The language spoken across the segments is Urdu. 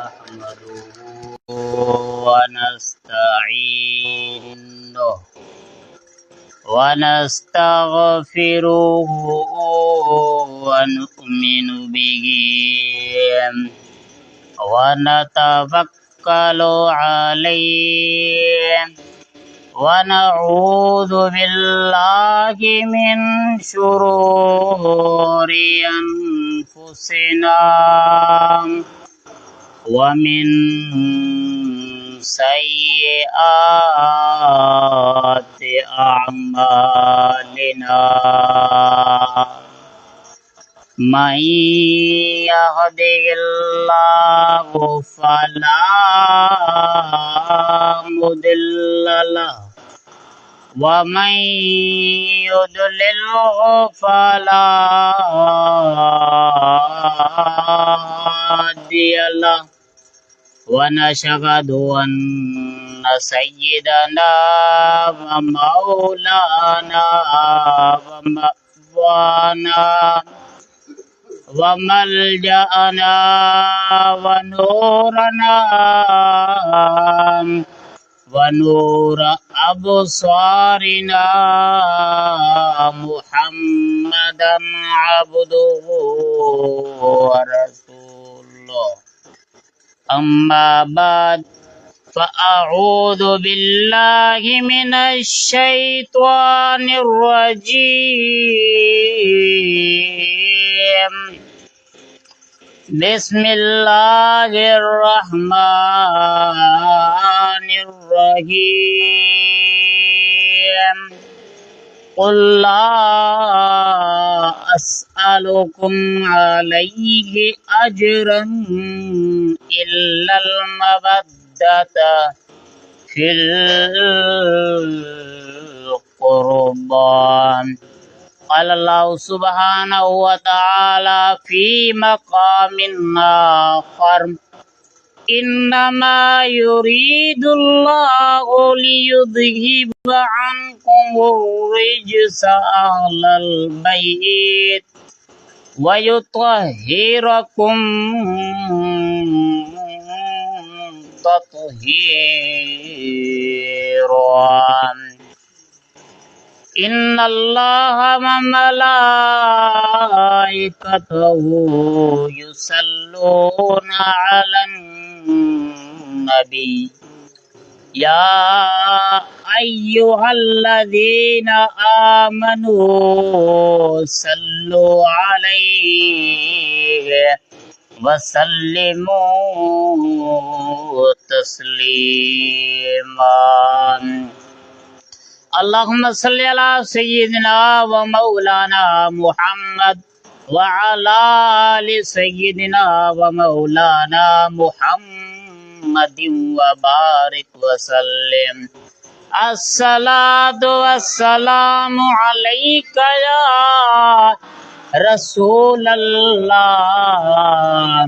نحمده ونستعينه ونستغفره ونؤمن به ونتوكل عليه ونعوذ بالله من شرور أنفسنا ومن سيئات أعمالنا من يهده الله فلا مضل له ومن يضلله فلا هادي له ونشهد أن سيدنا ومولانا ومأوانا وملجأنا ونورنا ونور أبصارنا محمدا عبده ورسوله أما بعد فأعوذ بالله من الشيطان الرجيم بسم الله الرحمن الرحيم قل لا أسألكم عليه أجرا إلا المودة في القربى قال الله سبحانه وتعالى في مقام آخر إنما يريد الله ليذهب عنكم الرجس أهل البيت ويطهركم تطهيرا إن الله وملائكته يصلون على النبي يا أيها الذين آمنوا صلوا عليه وسلموا تسليما اللهم صل على سيدنا ومولانا محمد وعلى آل سيدنا ومولانا محمد وبارك وسلم الصلاة والسلام عليك يا رسول الله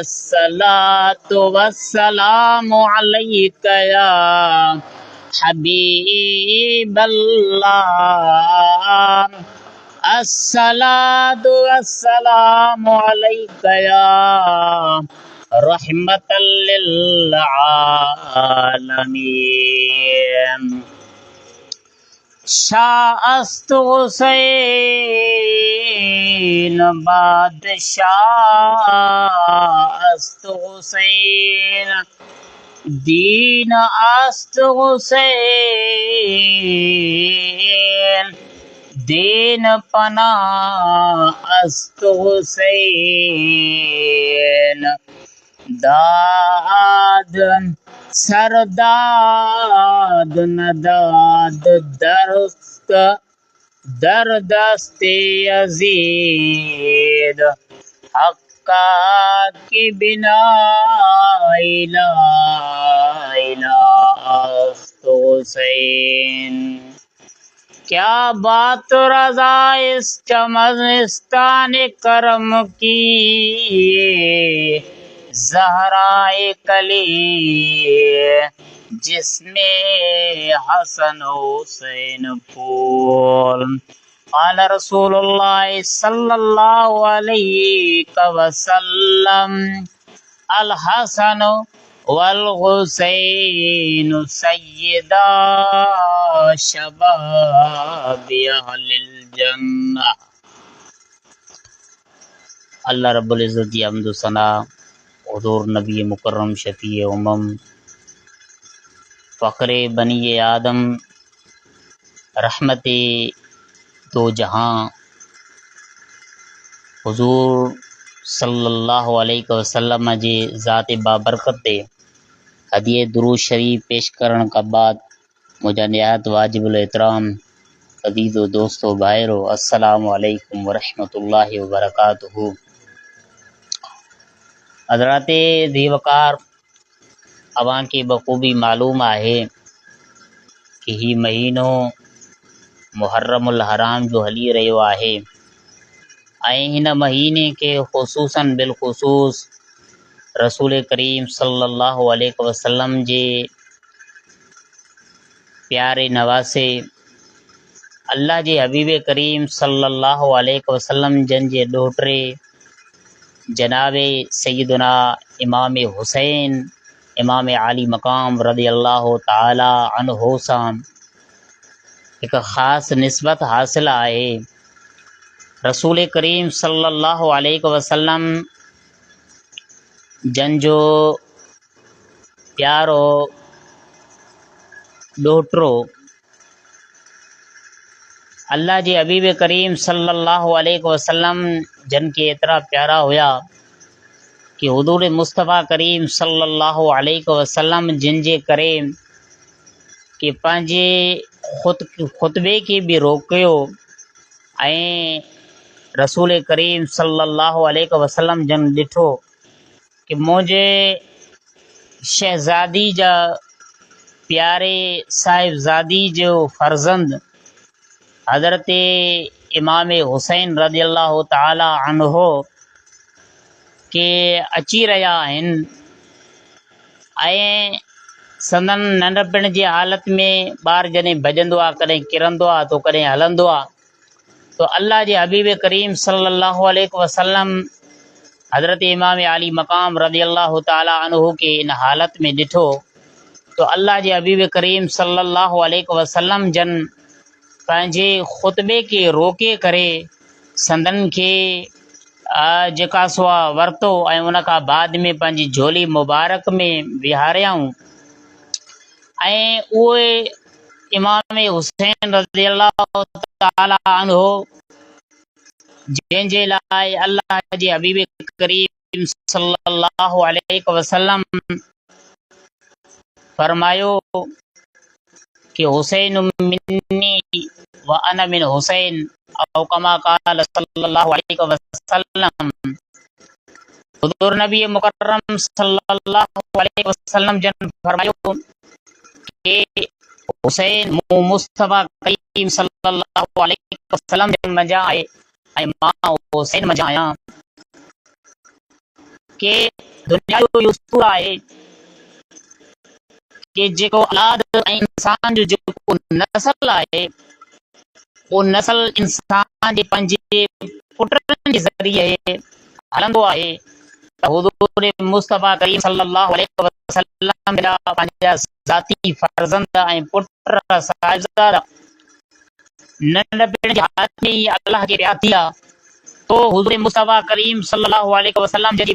الصلاة والسلام عليك يا حبيب الله الصلاة والسلام عليك يا رحمة للعالمين شاست حسین بادشاہ است حسین دین است حسین دین پناہ است حسین داد سرداد نداد درست در دست یزید حقا کی بنا الہ است حسین کیا بات رضا اس چمستان کرم کی زہرائے کلی جس میں حسن حسین پھول قال رسول اللہ صلی اللہ علیہ وسلم الحسن والحسین سیدا شباب اہل الجنہ۔ اللہ رب العزت کی حمد و ثنا حضور نبی مکرم شفیع امم فخر بنی آدم رحمت دو جہاں حضور صلی اللہ علیہ وسلم جے ذات بابرکت تے ہدیہ درود شریف پیش کرن کا بعد مجھا نہایت واجب الاحترام عزیز و دوستو بھائرو السلام علیکم ورحمۃ اللہ وبرکاتہ۔ حضرات ذی وقار اوان کے بخوبی معلوم ہے کہ ہی مہینو محرم الحرام جو ہلی رہیو ہے ہن مہینے کے خصوصاً بالخصوص رسول کریم صلی اللہ علیہ وسلم جے پیارے نواسے اللہ جے حبیب کریم صلی اللہ علیہ وسلم جن جے ڈوٹرے جناب سیدنا امام حسین امام عالی مقام رضی اللہ تعالی عنہ سان ایک خاص نسبت حاصل ہے۔ رسول کریم صلی اللہ علیہ وسلم جن جو پیارو ڈوٹرو اللہ جی حبیب کریم صلی اللہ علیہ وسلم جن کے اتنا پیارا ہویا کہ حضور مصطفیٰ کریم صلی اللہ علیہ وسلم جن جے کرے کہ پانجے خطبے کے بھی روکیو رسول کریم صلی اللہ علیہ وسلم جن ڈٹھو کہ مجھے شہزادی جا پیارے صاحبزادی جو فرزند حضرت امام حسین رضی اللہ تعالی عنہ کے اچی رہا ہیں سندن ننڈپن جی حالت میں بار جنے بجندو کدیں کرندو تو کدیں ہلندو تو اللہ جے حبیب کریم صلی اللہ علیہ وسلم حضرت امام علی مقام رضی اللہ تعالی عنہ کے ان حالت میں ڈٹھو تو اللہ جے حبیب کریم صلی اللہ علیہ وسلم جن پنجے خطبے کے روکے کرے سندن کے جکا سوا ورتو ان کا بعد میں پنجی جھولی مبارک میں وہاریاؤں امام حسین رضی اللہ تعالی عنہ جن جے لائے اللہ جے حبیب کریم صلی اللہ علیہ وسلم فرمایو کہ حسین منی وانا من حسین او کما قال صلی اللہ علیہ وسلم حضور نبی مکرم صلی اللہ علیہ وسلم جن فرمایو کہ حسین مصطفیٰ کریم صلی اللہ علیہ وسلم جن مجا آئے ماں حسین مجا آیا کہ دنیا جو یستور آئے کہ جکو اولاد انسان جو نسل آئے وہ نسل انسان جے پنجے پٹرن کے ذریعے ہلندو آئے حضور مصطفیٰ کریم صلی اللہ علیہ وسلم پنجا ذاتی فرزند پٹر صاحبزادہ ننڈپن کی حالت میں اللہ کے پیار دیا تو حضور مصطفیٰ کریم صلی اللہ علیہ وسلم جی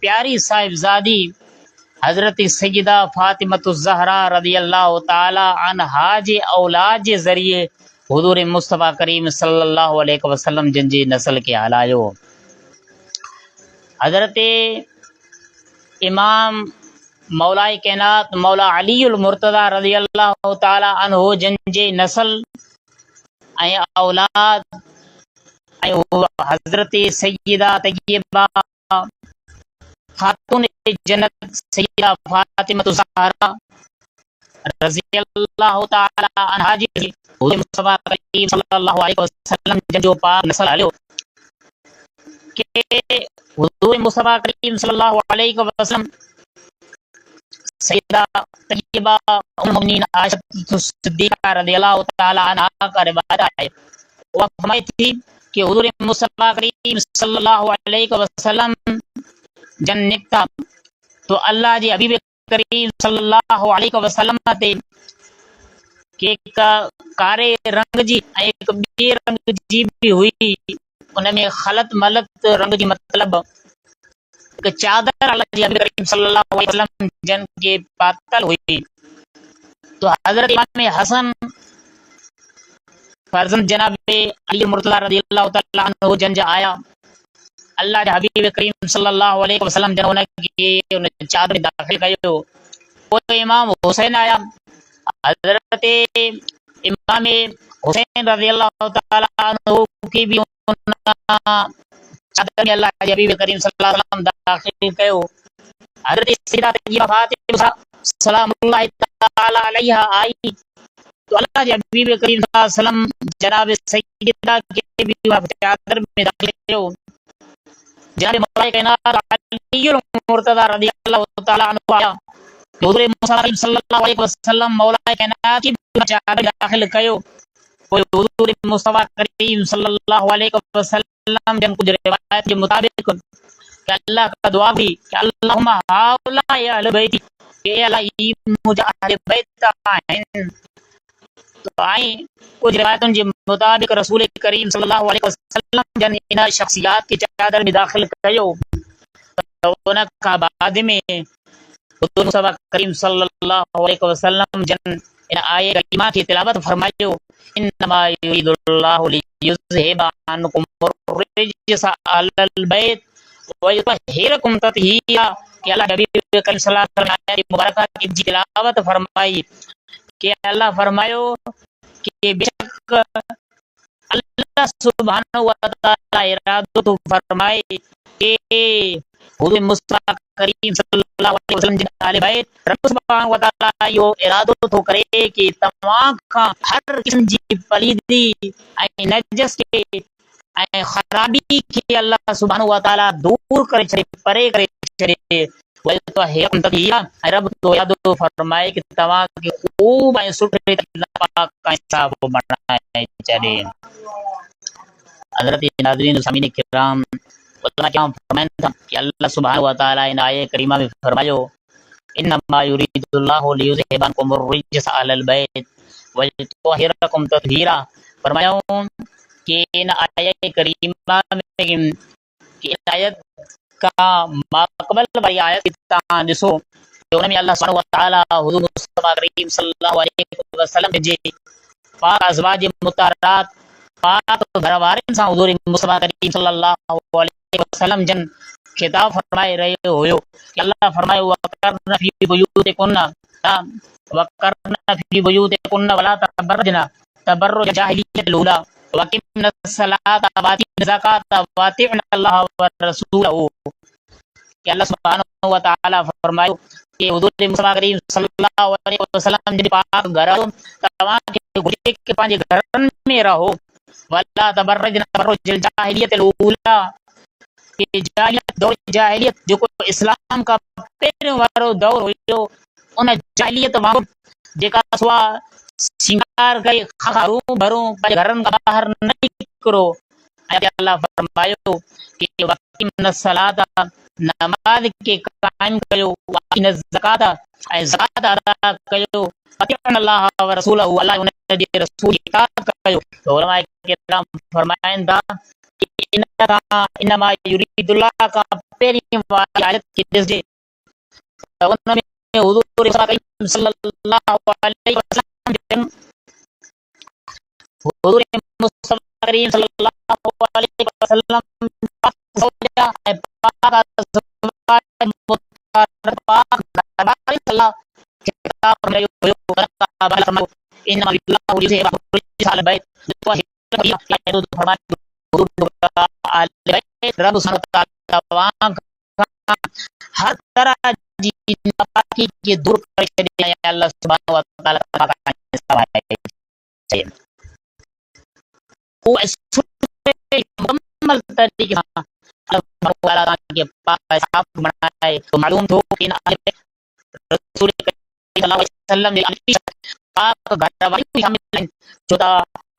پیاری صاحبزادی حضرت سیدہ فاطمۃ الزہرا رضی اللہ تعالی عنہا جے اولاد جے ذریعے حضور مصطفیٰ کریم صلی اللہ علیہ وسلم جن جی نسل کے ہلایو۔ حضرت امام مولا کائنات مولا علی المرتضی رضی اللہ تعالی عنہ جن جے نسل اولاد حضرت سیدہ طیبہ خاتون جنت سیدہ فاطمۃ الزہرا رضی اللہ تعالی عنہا جی حضور مصطفیٰ کریم صلی اللہ علیہ وسلم جن جو پاک نسل ہلیو کہ حضور مصطفیٰ کریم صلی اللہ علیہ وسلم سیدہ طیبہ ام المؤمنین عائشہ صدیقہ رضی اللہ تعالی عنہا کا روایت ہے وہ فرمائی تھی کہ حضور مصطفیٰ کریم صلی اللہ علیہ وسلم جن نکتا تو اللہ جی حبیب کریم صلی اللہ علیہ وسلم تے کہ کارے رنگ جی ایک بے رنگ جی بھی ہوئی ان میں خلط ملط رنگ جی مطلب کہ چادر اللہ جی حبیب کریم صلی اللہ علیہ وسلم جن کے پاتل ہوئی تو حضرت امام حسن فرزند جناب علی مرتضی رضی اللہ تعالی عنہ جن جا آیا اللہ جا حبیب کریم صلی اللہ علیہ وسلم جن ان چادر داخل کیو وہ امام حسین آیا حضرت امام حسین رضی اللہ تعالی عنہ کی بھی چادر میں اللہ جا حبیب کریم صلی اللہ علیہ وسلم داخل کیو حضرت سیدہ طیبہ فاطمہ سلام اللہ تعالی علیہا آئی تو اللہ جا حبیب کریم صلی اللہ علیہ وسلم جناب سیدہ کے بھی چادر میں داخل کیو جناب مولا کائنات علی المرتضی رضی اللہ تعالی عنہ آیا حضور مصطفی صلی اللہ علیہ وسلم مولا کائنات کی چادر داخل کیو حضور مصطفی کریم صلی اللہ علیہ وسلم جن کچھ روایت کے مطابق کہ اللہ کا دعا بھی کہ اللہم ہاؤلاء اہل بیتی کہ اللہ مجھے اہل بیت آئین تو آئیں کچھ روایتوں کے مطابق رسول کریم صلی اللہ علیہ وسلم جن ان شخصیات کی چادر میں داخل کیو تو ان کا بعد میں حضور مصطفی کریم صلی اللہ علیہ وسلم جن ان آیے کریمہ کی تلاوت فرمائیو انما یرید اللہ لیذہب عنکم الرجس اہل البیت ویطہرکم تطہیرا کہ اللہ حبیب کریم صلی اللہ علیہ وسلم آیت مبارکہ کی تلاوت فرمائی کہ اللہ فرمایو کہ بے شک اللہ سبحانہ و تعالی ارادہ تو فرمائے کہ حضور مصطفی کریم صلی اللہ علیہ وسلم جن آل بیت رب سبحانہ و تعالی یہ ارادہ تو کرے کہ تمام کا ہر قسم جی پلیدی اے نجس کے اے خرابی کے اللہ سبحانہ و تعالی دور کرے چھڑے پرے کرے چھڑے تو رب تو یاد فرمائے کہ تمام کی خوب اے سٹھے پاک کا حساب بنائے چلے حضرت ناظرین سامعین کرام علماء کرام فرمائیں کہ اللہ سبحانہ و تعالی ان آیے کریمہ میں فرمایو انما یرید اللہ لیذہب عنکم الرجس اہل البیت ویطہرکم تطہیرا فرمایا کہ ان آیے کریمہ میں کہ ان آیت کا ماقبل بری آیت اتنا دسو کہ انہوں میں اللہ سبحانہ و تعالی حضور مصطفی کریم صلی اللہ علیہ وسلم جے پاک ازواج مطہرات پاک گھروارن سا حضور مصطفی کریم صلی اللہ علیہ وسلم جن خطاب فرمائے رہے ہوئے کہ اللہ فرمائے وَقَرْنَ فِي بُيُوتِكُنَّ وَلَا تَبَرَّجْنَ تَبَرُّجَ الْجَاهِلِيَّةِ الْأُولَى وَأَقِمْنَ الصَّلَاةَ وَآتِينَ الزَّكَاةَ وَأَطِعْنَ اللَّهَ وَرَسُولَهُ کہ اللہ سبحانہ و تعالی فرمائے کہ حضور مصطفی کریم صلی اللہ علیہ وسلم جن پاک گھروں تمام کے گھر کے پانچ گھرن میں رہو وَلَا تَبَرَّجْنَ تَبَرُّجَ الْجَاهِلِيَّةِ الْأُولَى کہ جاہلیت دور جاہلیت جو کو اسلام کا پہلے وارو دور ہوئیو ان جاہلیت وانگو جیکا سوا سنگار گئی خاروں بھروں گھرن کا باہر نہیں کرو اللہ فرمایو کہ وَقِمْنَ الصَّلَاةَ نماز کے قائم کیو وَآتِينَ الزَّكَاةَ زکات ادا کیو وَأَطِعْنَ اللَّهَ وَرَسُولَهُ اللہ انہیں رسول اطاعت کیو تو علماء کرام فرمائیں دا انما یرید اللہ کا پہلی والی آیت کی دسجے انہوں میں حضور صلی اللہ علیہ وسلم حضور مصطفی کریم صلی اللہ علیہ وسلم پاک زوجہ پاک ازواج مطہرات پاک گھروالی اللہ خطاب فرمائے ہوئے انما یرید اللہ لیذہب عنکم الرجس اہل البیت ویطہرکم فرمائے رب سبحانہ و تعالی ہر طرح کی ناپاکی کے دور کر دیا اللہ سبحانہ و تعالی کا وہ مکمل طریقے سے اللہ کے پاک صاف بنائے تو معلوم ہو کہ رسول کریم صلی اللہ علیہ وسلم نے پاک گھروالی بھی شامل ہیں جو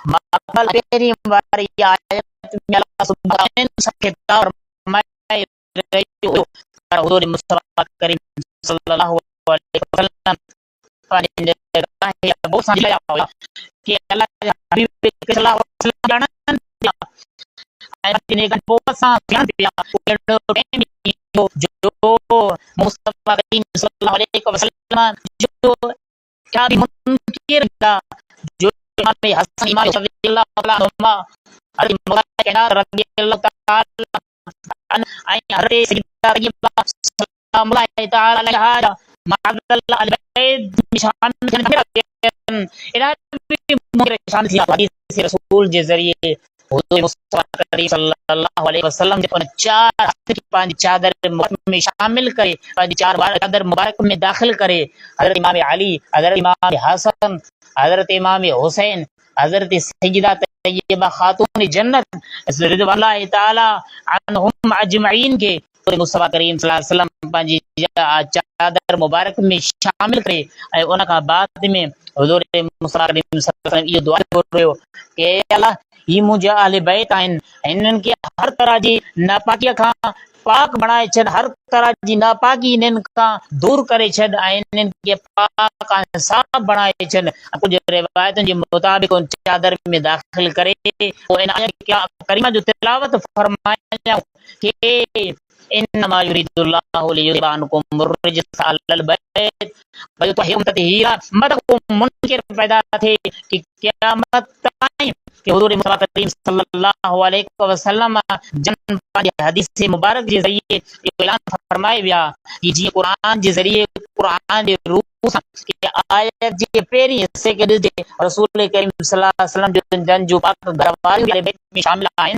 مقبل پہلی بار یہ آیت میں اللہ سبحانہ و تعالی سے خطاب فرمائے رہے ہو حضور مصطفیٰ کریم صلی اللہ علیہ وسلم بہت سمجھایا ہوا کہ اللہ کے حبیب صلی اللہ علیہ وسلم جانن دیا نے بہت سا بیان دیا جو مصطفیٰ کریم صلی اللہ علیہ وسلم جو کیا بھی منکر کا جو امام حسن امام رضی اللہ تعالی عنہما حضرت مولانا کائنات رضی اللہ تعالی عنہ حضرت سیدہ طیبہ سلام اللہ تعالی علیہا معاذ اللہ البیت شان شان تھی حدیث رسول کے ذریعے حضور مصطفیٰ کریم صلی اللہ علیہ وسلم جب چار ہاتھ کی پانچ چادر مبارک میں شامل کرے پانچ چار بار چادر مبارک میں داخل کرے حضرت امام علی حضرت امام حسن حضرت امام حسین حضرت سیدہ طیبہ خاتون جنت رضوان اللہ تعالی عنہم اجمعین کے مصطفیٰ کریم صلی اللہ علیہ وسلم پانچ چادر مبارک میں شامل کرے ان کا بعد میں حضور مصطفیٰ کریم صلی اللہ علیہ وسلم یہ دعا کر رہے ہو کہ اللہ یہ مجھے اہل بیت آئین انن کے ہر طرح جی ناپاکی کھا پاک بنائے چھڈ ہر طرح جی ناپاکی انن کا دور کرے چھڈ انن کے پاک صاف بنائے چھڈ کچھ روایتوں کے مطابق ان چادر میں داخل کرے ان آیت کریمہ جو تلاوت فرمایا کہ انما یرید اللہ لیذهب عنکم الرجس اہل البیت ویطہرکم تطہیرا مطلب منکر پیدا تھے کہ قیامت تائیں کہ حضور مصطفیٰ کریم صلی اللہ علیہ وسلم جن حدیث مبارک کے ذریعے اعلان فرمائے ویا کہ جی قرآن کے ذریعے قرآن کے روح کہ آیت جی پہری حصے کے دل رسول کریم صلی اللہ علیہ وسلم جن جو پاک گھر والے بیت میں شامل آئیں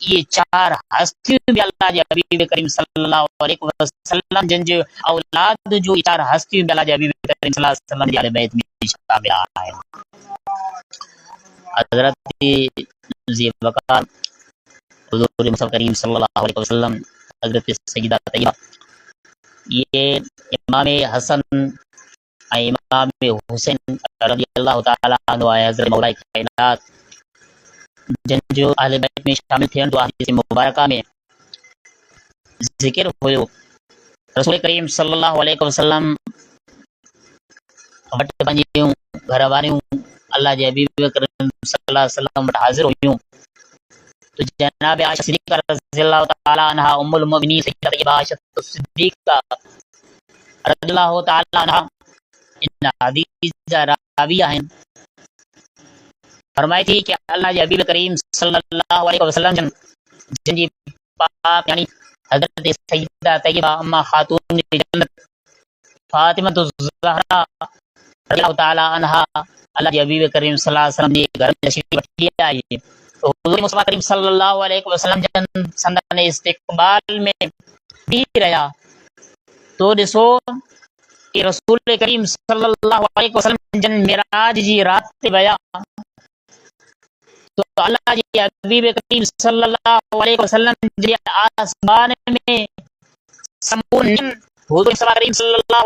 یہ چار ہستی بھی اللہ کے حبیب کریم صلی اللہ علیہ وسلم جن جو اولاد جو چار ہستی بھی اللہ کے حبیب کریم صلی اللہ علیہ وسلم کے بیت میں شامل آئیں حضرت ذی وقار حضور مصطفیٰ کریم صلی اللہ علیہ وسلم حضرت سیدہ طیبہ یہ امام حسن امام حسین رضی اللہ تعالی عنہ حضرت مولا کائنات جن جو اہل بیت میں شامل تھے تو حدیث مبارکہ میں ذکر ہوئے رسول کریم صلی اللہ علیہ وسلم وٹ پنجیوں گھر واریوں اللہ کے حبیب کریم صلی اللہ علیہ وسلم وٹ حاضر ہوئیوں تو جناب عائشہ صدیقہ رضی اللہ تعالی عنہ ام المؤمنین سیدہ طیبہ عائشہ صدیقہ رضی اللہ تعالی عنہ ان حدیث راویہ ہیں فرمائی تھی کہ اللہ کے حبیب کریم صلی اللہ علیہ وسلم جن جی پاک یعنی حضرت سیدہ طیبہ اما خاتون جنت فاطمہ الزہرا رضی اللہ تعالی عنہ اللہ کے حبیب کریم صلی اللہ علیہ وسلم نے گھر میں تشریف رکھی آئی تو حضور مصطفیٰ کریم صلی اللہ علیہ وسلم جن سندن استقبال میں بھی رہا تو ڈسو کہ رسول کریم صلی اللہ علیہ وسلم جن معراج جی رات ویا تو اللہ جی حبیب کریم صلی اللہ علیہ وسلم جی آسمان میں سمون حضور مصطفیٰ کریم صلی اللہ